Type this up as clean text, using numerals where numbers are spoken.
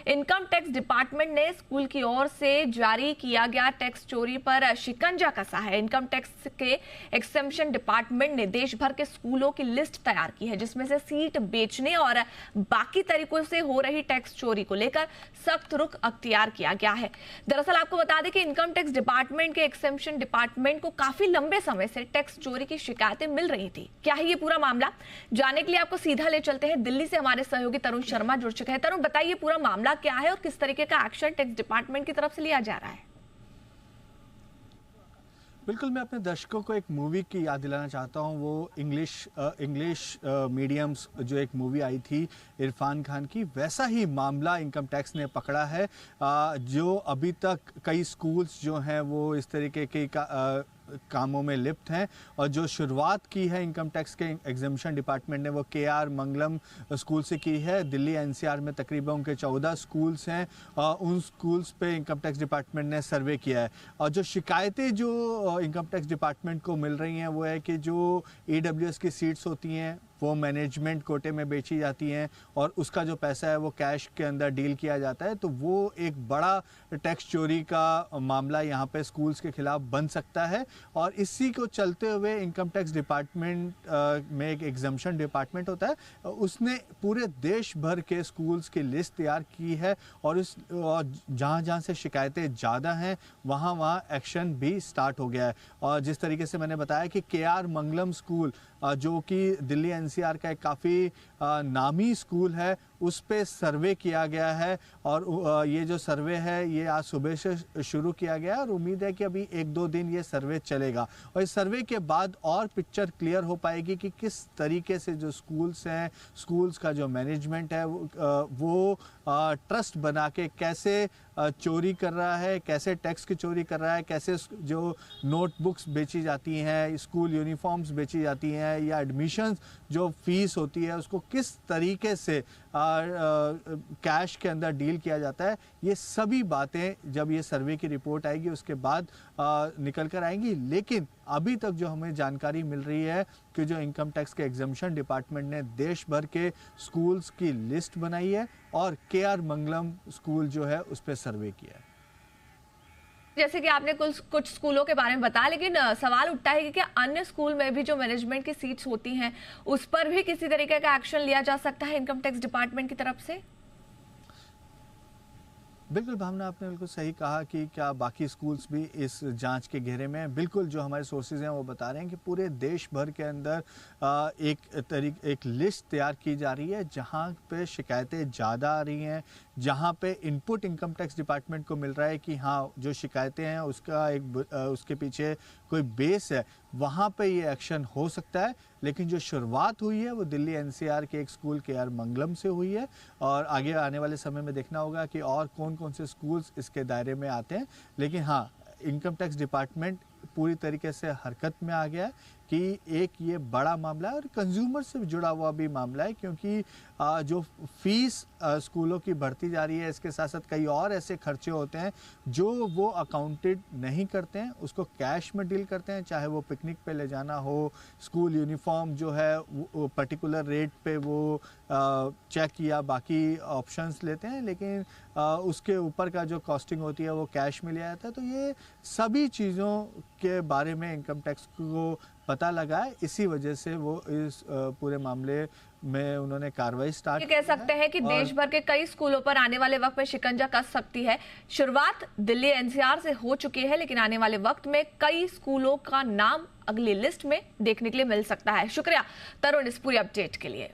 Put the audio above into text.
Income tax department ने school की ओर से जारी किया गया टैक्स चोरी पर शिकंजा कसा है। इनकम टैक्स के एक्सेम्पशन डिपार्टमेंट ने देश भर के स्कूलों की लिस्ट तैयार की है, जिसमें से सीट बेचने और बाकी तरीकों से हो रही टैक्स चोरी को लेकर सख्त रुख अख्तियार किया गया है। दरअसल आपको बता दें कि इनकम टैक्स डिपार्टमेंट के एक्सेम्पशन डिपार्टमेंट को काफी लंबे समय से टैक्स चोरी की शिकायतें मिल रही थी। क्या है ये पूरा मामला, जानने के लिए आपको सीधा ले चलते हैं। दिल्ली से हमारे सहयोगी तरुण शर्मा जुड़ चुके हैं। तरुण, बताइए पूरा मामला क्या है और किस तरीके का एक्शन टैक्स डिपार्टमेंट की तरफ से लिया जा रहा है। बिल्कुल, मैं अपने दर्शकों को एक मूवी की याद दिलाना चाहता हूँ। वो इंग्लिश मीडियम्स जो एक मूवी आई थी इरफान खान की, वैसा ही मामला इनकम टैक्स ने पकड़ा है। जो अभी तक कई स्कूल्स जो हैं वो इस तरीके के कामों में लिप्त हैं, और जो शुरुआत की है इनकम टैक्स के एग्जामिशन डिपार्टमेंट ने वो केआर मंगलम स्कूल से की है। दिल्ली एनसीआर में तकरीबन उनके 14 स्कूल्स हैं, उन स्कूल्स पे इनकम टैक्स डिपार्टमेंट ने सर्वे किया है। और जो शिकायतें जो इनकम टैक्स डिपार्टमेंट को मिल रही हैं वो है कि जो ईडब्ल्यूएस की सीट्स होती हैं वो मैनेजमेंट कोटे में बेची जाती हैं और उसका जो पैसा है वो कैश के अंदर डील किया जाता है। तो वो एक बड़ा टैक्स चोरी का मामला यहाँ पे स्कूल्स के खिलाफ बन सकता है। और इसी को चलते हुए इनकम टैक्स डिपार्टमेंट में एक एग्जाम्पशन डिपार्टमेंट होता है, उसने पूरे देश भर के स्कूल्स की लिस्ट तैयार की है और जहाँ जहाँ से शिकायतें ज़्यादा हैं वहाँ एक्शन भी स्टार्ट हो गया है। और जिस तरीके से मैंने बताया कि केआर मंगलम स्कूल जो कि दिल्ली एनसीआर का एक काफ़ी नामी स्कूल है, उस पे सर्वे किया गया है। और ये जो सर्वे है ये आज सुबह से शुरू किया गया है और उम्मीद है कि अभी 1-2 दिन ये सर्वे चलेगा। और इस सर्वे के बाद और पिक्चर क्लियर हो पाएगी कि किस तरीके से जो स्कूल्स हैं, स्कूल्स का जो मैनेजमेंट है वो ट्रस्ट बना के कैसे चोरी कर रहा है, कैसे टैक्स की चोरी कर रहा है, कैसे जो नोटबुक्स बेची जाती हैं, स्कूल यूनिफॉर्म्स बेची जाती हैं, या एडमिशन्स जो फीस होती है उसको किस तरीके से कैश के अंदर डील किया जाता है। ये सभी बातें जब ये सर्वे की रिपोर्ट आएगी उसके बाद निकल कर आएंगी। लेकिन अभी तक जो हमें जानकारी मिल रही है कि जो इनकम टैक्स के एग्जाम्पशन डिपार्टमेंट ने देश भर के स्कूल्स की लिस्ट बनाई है और केआर मंगलम स्कूल जो है उस पर सर्वे किया है। जैसे कि आपने कुछ स्कूलों के बारे में बताया, लेकिन सवाल उठता है कि क्या अन्य स्कूल में भी जो मैनेजमेंट की सीट्स होती हैं उस पर भी किसी तरीके का एक्शन लिया जा सकता है इनकम टैक्स डिपार्टमेंट की तरफ से? बिल्कुल भावना, आपने बिल्कुल सही कहा कि क्या बाकी स्कूल्स भी इस जांच के घेरे में हैं। बिल्कुल, जो हमारे सोर्सेज हैं वो बता रहे हैं कि पूरे देश भर के अंदर एक लिस्ट तैयार की जा रही है जहां पे शिकायतें ज़्यादा आ रही हैं, जहां पे इनपुट इनकम टैक्स डिपार्टमेंट को मिल रहा है कि हाँ जो शिकायतें हैं उसके पीछे कोई बेस है, वहाँ पे ये एक्शन हो सकता है। लेकिन जो शुरुआत हुई है वो दिल्ली एनसीआर के एक स्कूल केआर मंगलम से हुई है और आगे आने वाले समय में देखना होगा कि और कौन कौन से स्कूल्स इसके दायरे में आते हैं। लेकिन हाँ, इनकम टैक्स डिपार्टमेंट पूरी तरीके से हरकत में आ गया है कि एक ये बड़ा मामला है और कंज्यूमर से जुड़ा हुआ भी मामला है, क्योंकि जो फीस स्कूलों की बढ़ती जा रही है, इसके साथ साथ कई और ऐसे खर्चे होते हैं जो वो अकाउंटेड नहीं करते हैं, उसको कैश में डील करते हैं। चाहे वो पिकनिक पे ले जाना हो, स्कूल यूनिफॉर्म जो है वो पर्टिकुलर रेट पे वो चेक या बाकी ऑप्शंस लेते हैं, लेकिन उसके ऊपर का जो कॉस्टिंग होती है वो कैश में लिया जाता है। तो ये सभी चीज़ों के बारे में इनकम टैक्स को पता लगा है, इसी वजह से वो इस पूरे मामले में उन्होंने कार्रवाई स्टार्ट कह सकते हैं कि देश भर के कई स्कूलों पर आने वाले वक्त में शिकंजा कस सकती है। शुरुआत दिल्ली एनसीआर से हो चुकी है, लेकिन आने वाले वक्त में कई स्कूलों का नाम अगली लिस्ट में देखने के लिए मिल सकता है। शुक्रिया तरुण इस पूरी अपडेट के लिए।